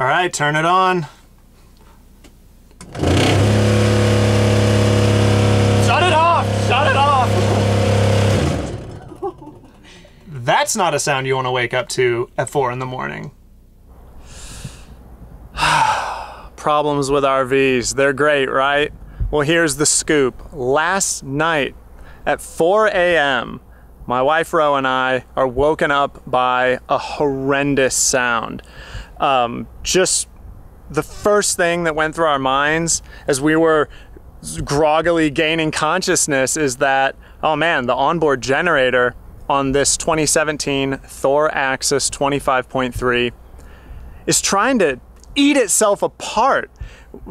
All right, turn it on. Shut it off! Shut it off! That's not a sound you want to wake up to at 4 in the morning. Problems with RVs. They're great, right? Well, here's the scoop. Last night at 4 a.m., my wife Ro and I are woken up by a horrendous sound. Just the first thing that went through our minds as we were groggily gaining consciousness is that, oh man, the onboard generator on this 2017 Thor Axis 25.3 is trying to eat itself apart.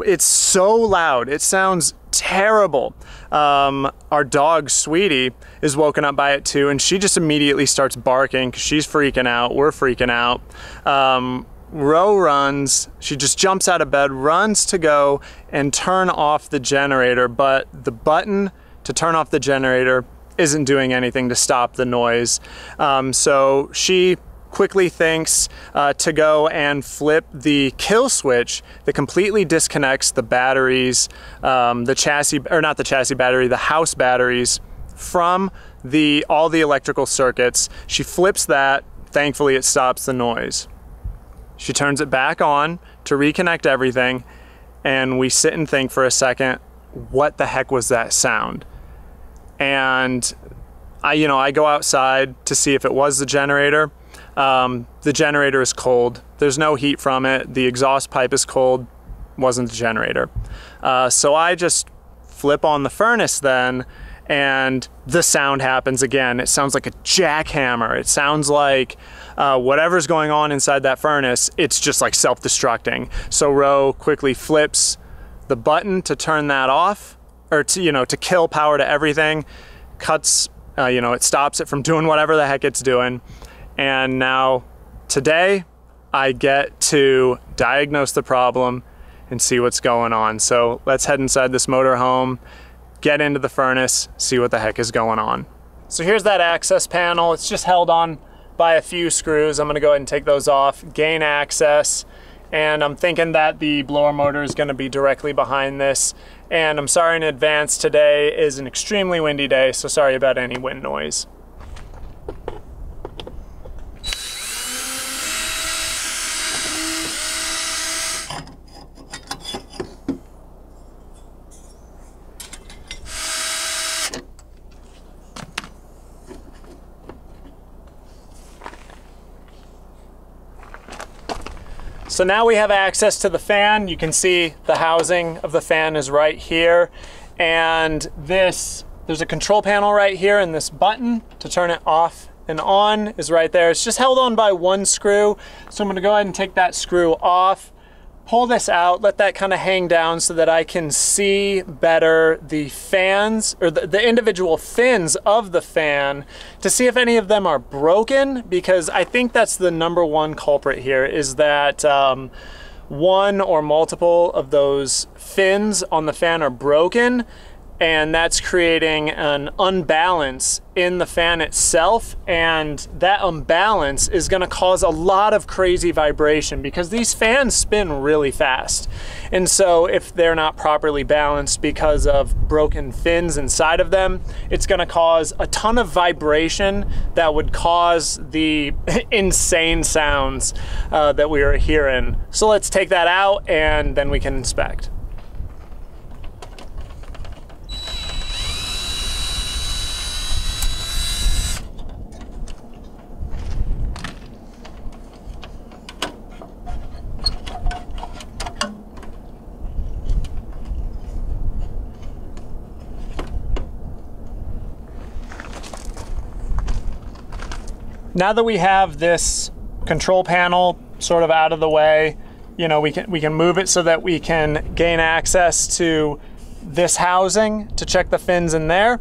It's so loud. It sounds terrible. Our dog, Sweetie, is woken up by it too, and she just immediately starts barking because she's freaking out. We're freaking out. Ro runs. She just jumps out of bed, runs to go and turn off the generator, but the button to turn off the generator isn't doing anything to stop the noise. So she quickly thinks to go and flip the kill switch that completely disconnects the batteries, the chassis, or not the chassis battery, the house batteries from all the electrical circuits. She flips that. Thankfully, it stops the noise. She turns it back on to reconnect everything, and we sit and think for a second, what the heck was that sound? And I go outside to see if it was the generator. The generator is cold. There's no heat from it. The exhaust pipe is cold. Wasn't the generator. So I just flip on the furnace then, and the sound happens again. It sounds like a jackhammer. It sounds like whatever's going on inside that furnace, it's just like self-destructing. So Ro quickly flips the button to turn that off, or to kill power to everything, cuts, it stops it from doing whatever the heck it's doing. And now today I get to diagnose the problem and see what's going on. So let's head inside this motorhome, get into the furnace, see what the heck is going on. So here's that access panel. It's just held on by a few screws. I'm gonna go ahead and take those off, gain access, and I'm thinking that the blower motor is gonna be directly behind this. And I'm sorry in advance, today is an extremely windy day, so sorry about any wind noise. So now we have access to the fan. You can see the housing of the fan is right here. And there's a control panel right here, and this button to turn it off and on is right there. It's just held on by one screw. So I'm gonna go ahead and take that screw off, pull this out, let that kind of hang down so that I can see better the fans, or the individual fins of the fan, to see if any of them are broken, because I think that's the #1 culprit here, is that one or multiple of those fins on the fan are broken, and that's creating an unbalance in the fan itself, and that unbalance is gonna cause a lot of crazy vibration because these fans spin really fast. And so if they're not properly balanced because of broken fins inside of them, it's gonna cause a ton of vibration that would cause the insane sounds that we are hearing. So let's take that out and then we can inspect. Now that we have this control panel sort of out of the way, we can move it so that we can gain access to this housing to check the fins in there.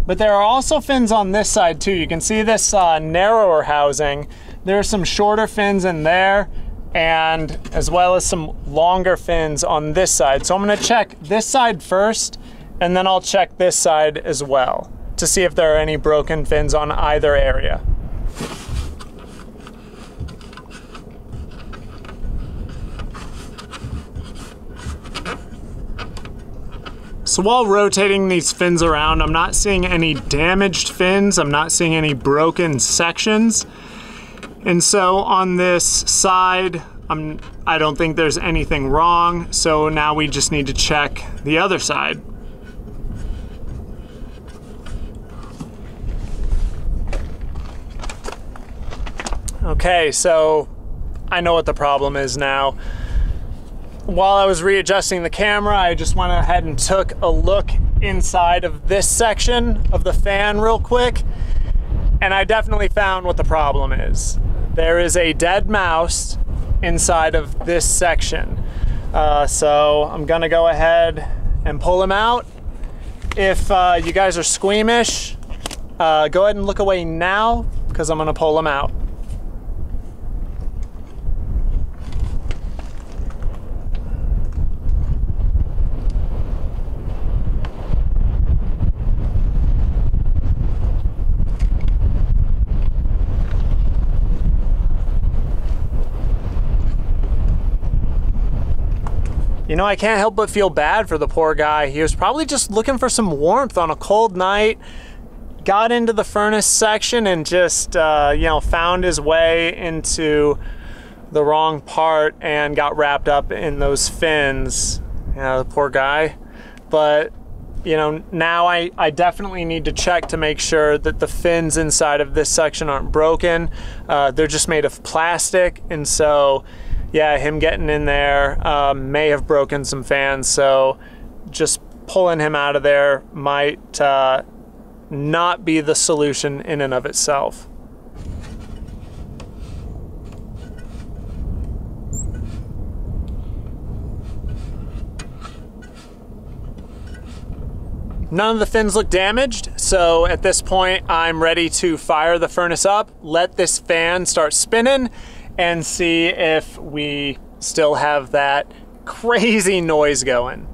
But there are also fins on this side too. You can see this narrower housing. There are some shorter fins in there, and as well as some longer fins on this side. So I'm gonna check this side first, and then I'll check this side as well to see if there are any broken fins on either area. So while rotating these fins around, I'm not seeing any damaged fins. I'm not seeing any broken sections. And so on this side, I don't think there's anything wrong. So now we just need to check the other side. Okay, so I know what the problem is now. While I was readjusting the camera, I just went ahead and took a look inside of this section of the fan real quick, and I definitely found what the problem is. There is a dead mouse inside of this section. So I'm gonna go ahead and pull him out. If you guys are squeamish, go ahead and look away now, because I'm gonna pull him out. You know, I can't help but feel bad for the poor guy. He was probably just looking for some warmth on a cold night, got into the furnace section and just, you know, found his way into the wrong part and got wrapped up in those fins. You know, the poor guy. But, you know, now I definitely need to check to make sure that the fins inside of this section aren't broken. They're just made of plastic, and so yeah, him getting in there may have broken some fans, so just pulling him out of there might not be the solution in and of itself. None of the fins look damaged, so at this point I'm ready to fire the furnace up, let this fan start spinning, and see if we still have that crazy noise going.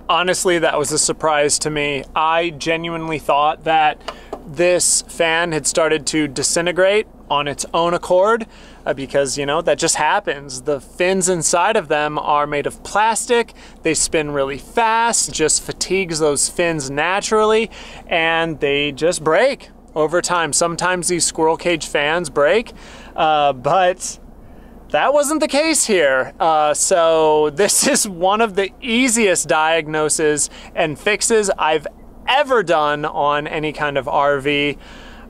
Honestly, that was a surprise to me. I genuinely thought that this fan had started to disintegrate on its own accord, because, you know, that just happens. The fins inside of them are made of plastic. They spin really fast, just fatigues those fins naturally, and they just break over time. Sometimes these squirrel cage fans break, but that wasn't the case here. So this is one of the easiest diagnoses and fixes I've ever done on any kind of RV.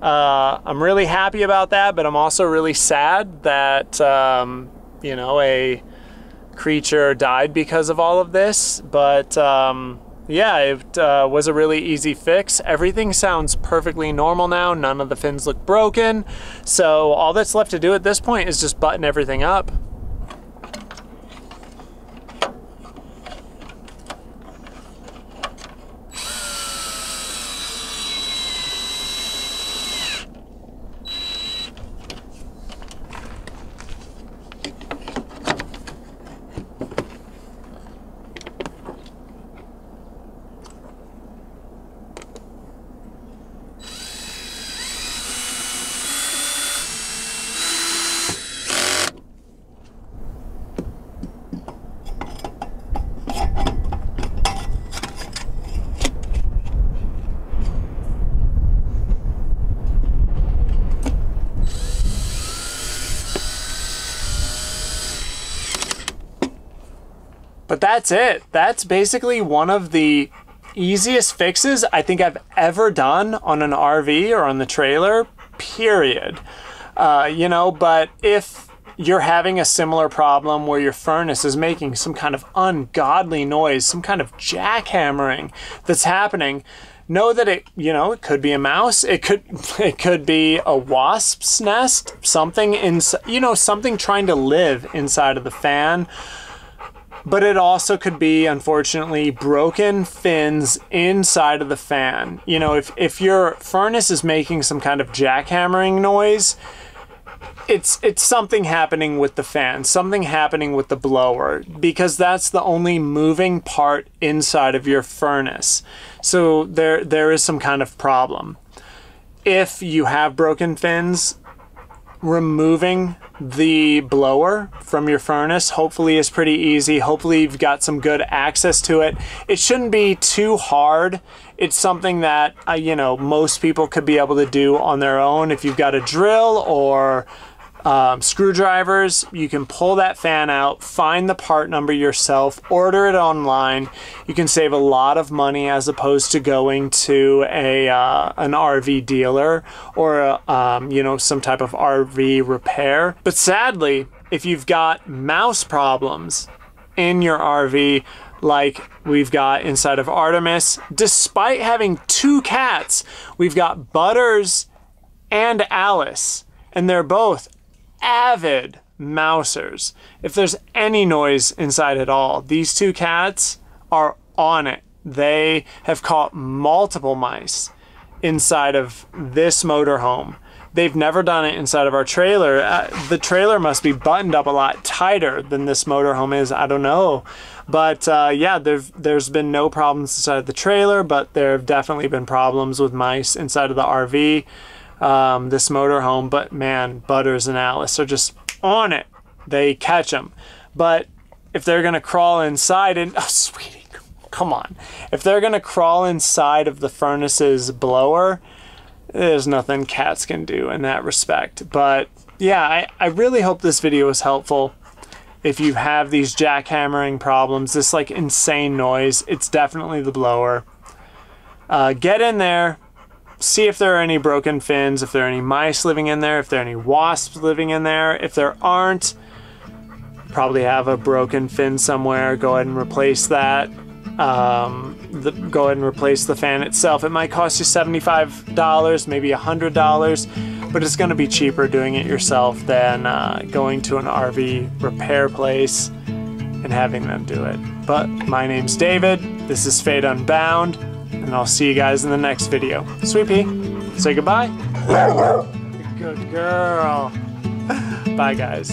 I'm really happy about that, but I'm also really sad that, you know, a creature died because of all of this. But yeah, it was a really easy fix. Everything sounds perfectly normal now. None of the fins look broken. So all that's left to do at this point is just button everything up. But that's it. That's basically one of the easiest fixes I think I've ever done on an RV or on the trailer, period. You know, but if you're having a similar problem where your furnace is making some kind of ungodly noise, some kind of jackhammering that's happening, know that it, you know, it could be a mouse, it could be a wasp's nest, something inside, you know, something trying to live inside of the fan. But it also could be, unfortunately, broken fins inside of the fan. You know, if your furnace is making some kind of jackhammering noise, it's something happening with the fan, something happening with the blower, because that's the only moving part inside of your furnace. So there is some kind of problem. If you have broken fins, removing the blower from your furnace hopefully is pretty easy. Hopefully you've got some good access to it. It shouldn't be too hard. It's something that you know, most people could be able to do on their own. If you've got a drill or screwdrivers, you can pull that fan out, find the part number yourself, order it online. You can save a lot of money as opposed to going to an RV dealer or you know, some type of RV repair. But sadly, if you've got mouse problems in your RV, like we've got inside of Artemis, despite having 2 cats, we've got Butters and Alice, and they're both avid mousers. If there's any noise inside at all, these 2 cats are on it. They have caught multiple mice inside of this motorhome. They've never done it inside of our trailer. The trailer must be buttoned up a lot tighter than this motorhome is. I don't know. But yeah, there's been no problems inside of the trailer, but there have definitely been problems with mice inside of the RV. This motorhome, but man, Butters and Alice are just on it. They catch them. But if they're gonna crawl inside and, oh sweetie, come on. If they're gonna crawl inside of the furnace's blower, there's nothing cats can do in that respect. But yeah, I really hope this video was helpful. If you have these jackhammering problems, this like insane noise, it's definitely the blower. Get in there. See if there are any broken fins, if there are any mice living in there, if there are any wasps living in there. If there aren't, probably have a broken fin somewhere. Go ahead and replace that. Go ahead and replace the fan itself. It might cost you $75, maybe $100, but it's going to be cheaper doing it yourself than going to an RV repair place and having them do it. But my name's David. This is Fate Unbound. And I'll see you guys in the next video. Sweet Pea, say goodbye. Good girl. Bye, guys.